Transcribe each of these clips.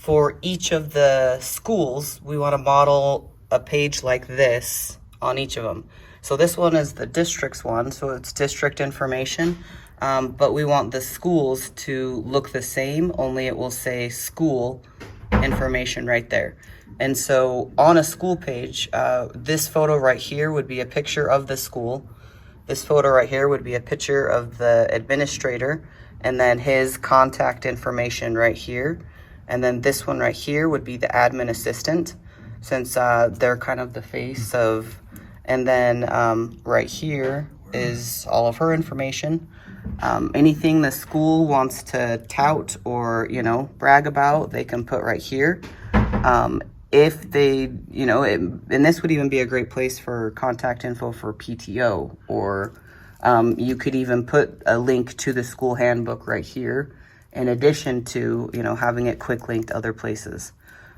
for each of the schools, we want to model a page like this on each of them. So this one is the district's one, so it's district information, but we want the schools to look the same, only it will say school information right there. And so on a school page, this photo right here would be a picture of the school. This photo right here would be a picture of the administrator, and then his contact information right here. And then this one right here would be the admin assistant, since they're kind of the face of, and then right here is all of her information. Anything the school wants to tout or, you know, brag about, they can put right here. If they, you know, and this would even be a great place for contact info for PTO, or you could even put a link to the school handbook right here, in addition to, you know, having it quick linked other places.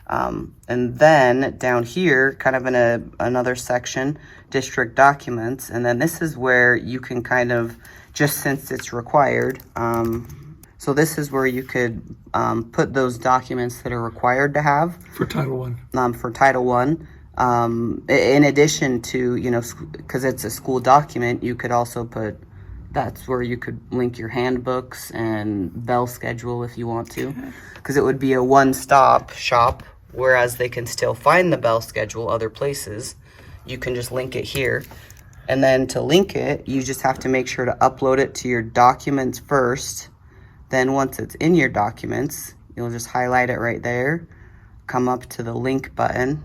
And then down here, kind of in another section, district documents, and then this is where you can kind of, just since it's required, so this is where you could put those documents that are required to have. For Title I. For Title I. In addition to, you know, because it's a school document, you could also put, that's where you could link your handbooks and bell schedule if you want to. Because it would be a one-stop shop, whereas they can still find the bell schedule other places. You can just link it here. And then to link it, you just have to make sure to upload it to your documents first. Then once it's in your documents, you'll just highlight it right there, come up to the link button,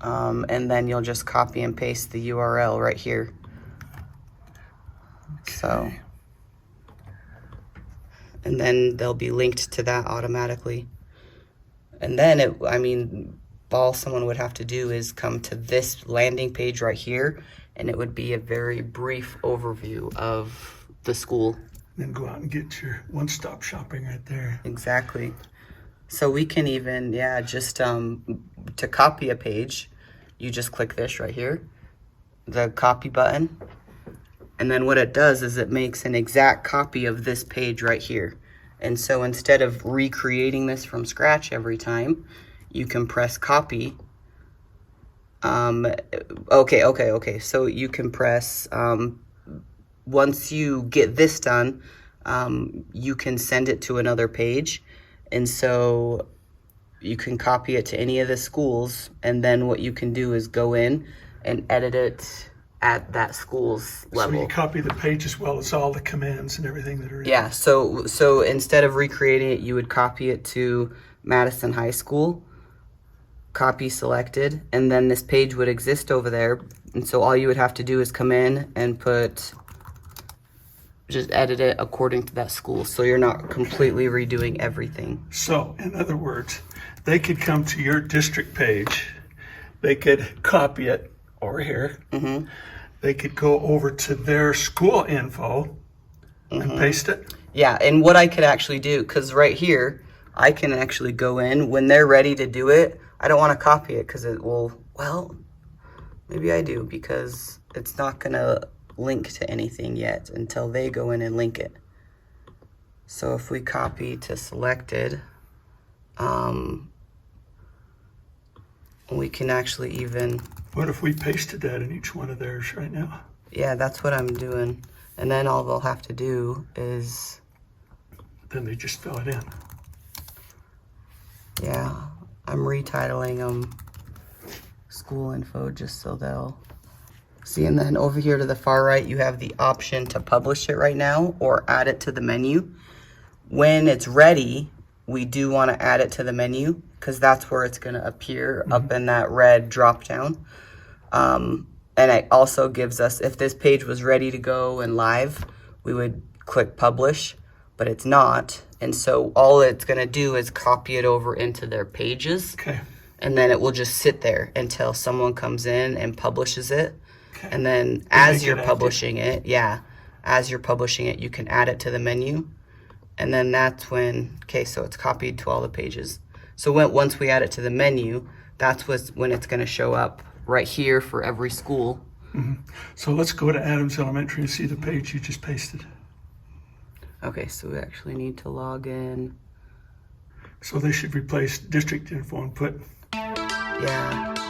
and then you'll just copy and paste the URL right here. Okay. So, and then they'll be linked to that automatically. And then all someone would have to do is come to this landing page right here, and it would be a very brief overview of the school. Then go out and get your one-stop shopping right there. Exactly. So we can even, just to copy a page, you just click this right here, the copy button. And then what it does is it makes an exact copy of this page right here. And so instead of recreating this from scratch every time, you can press copy. Okay. So you can press, once you get this done, you can send it to another page. And so you can copy it to any of the schools. And then what you can do is go in and edit it at that school's level. So you copy the page as well as all the commands and everything that are in it. Yeah, so instead of recreating it, you would copy it to Madison High School, copy selected, and then this page would exist over there. And so all you would have to do is come in and just edit it according to that school. So you're not completely redoing everything. So in other words, they could come to your district page, they could copy it over here. Mm-hmm. They could go over to their school info and paste it. Yeah, and what I could actually do, because right here, I can actually go in when they're ready to do it. I don't want to copy it because it will, well, maybe I do, because it's not going to link to anything yet until they go in and link it. So if we copy to selected, we can actually even... What if we pasted that in each one of theirs right now? Yeah, that's what I'm doing. And then all they'll have to do is... Then they just fill it in. Yeah, I'm retitling them school info just so they'll see. And then over here to the far right, you have the option to publish it right now or add it to the menu. When it's ready, we do want to add it to the menu because that's where it's going to appear up in that red drop down. And it also gives us, if this page was ready to go and live, we would click publish, but it's not. And so all it's going to do is copy it over into their pages. Okay. And then it will just sit there until someone comes in and publishes it. Okay. And then as you're publishing it, you can add it to the menu. And then that's when, okay, so it's copied to all the pages. So once we add it to the menu, that's when it's going to show up right here for every school. Mm-hmm. So let's go to Adams Elementary and see the page you just pasted. Okay, so we actually need to log in. So they should replace district info and put Yeah.